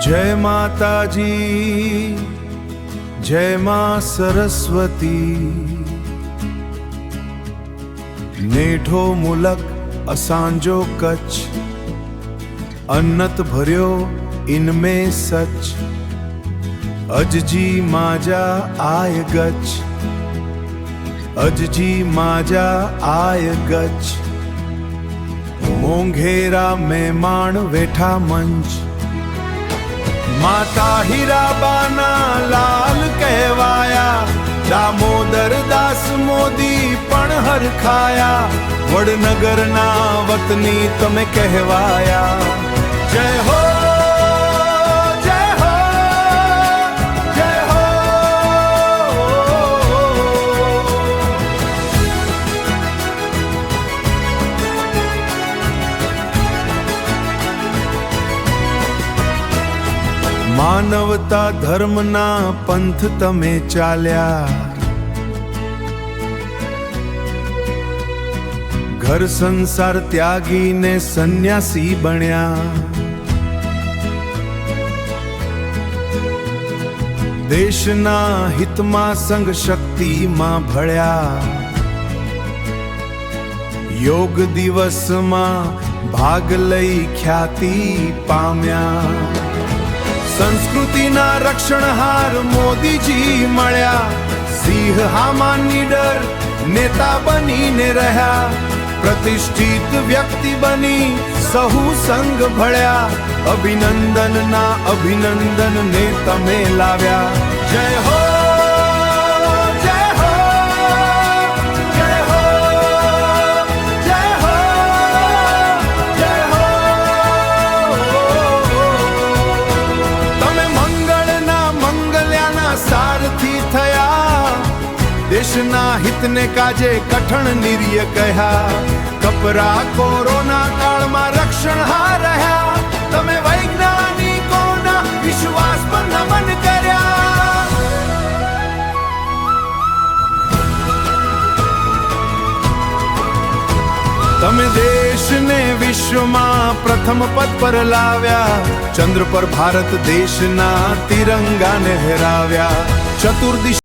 जय माता जी, जय मां सरस्वती। नेठो मुलक असांजो कच्छ, अन्नत भरियो इनमें सच। अज जी माजा आय गच्छ, अज जी माजा आय गच्छ। मोंघेरा मेहमान वेठा मंच, माता हीराबाना लाल कहवाया। दामोदर दास मोदी पण हरखाया, वडनगर ना वतनी तमे कहवाया। जय हो जय हो जय हो। मानवता धर्म ना पंथ तमे चाल्या, घर संसार त्यागी ने सन्यासी बन्या। देशना हित मां संग शक्ति मां भळ्या। योग दिवस मां भाग लई ख्याति पाम्या। संस्कृति ना रक्षणहार मोदी जी मळ्या। सिंह हामा निडर नेता बनी ने रह्या। प्रतिष्ठित व्यक्ति बनी सहु संग भळ्या। अभिनंदन ना अभिनंदन ने तमे लाव्या। जय हो जय हो जय हो जय हो जय हो। तमे मंगल ना मंगल्याना सारथी थया। देशना हित ने काजे कठण निर्य कह्या। कपरा कोरोना काल में रक्षण हार रह्या। तमे वैज्ञानिकोना विश्वास पर नमन कर्या। तमे देश ने विश्व में प्रथम पद पर लाव्या। चंद्र पर भारत देश ना तिरंगा ने लहराव्या। चतुर्दिश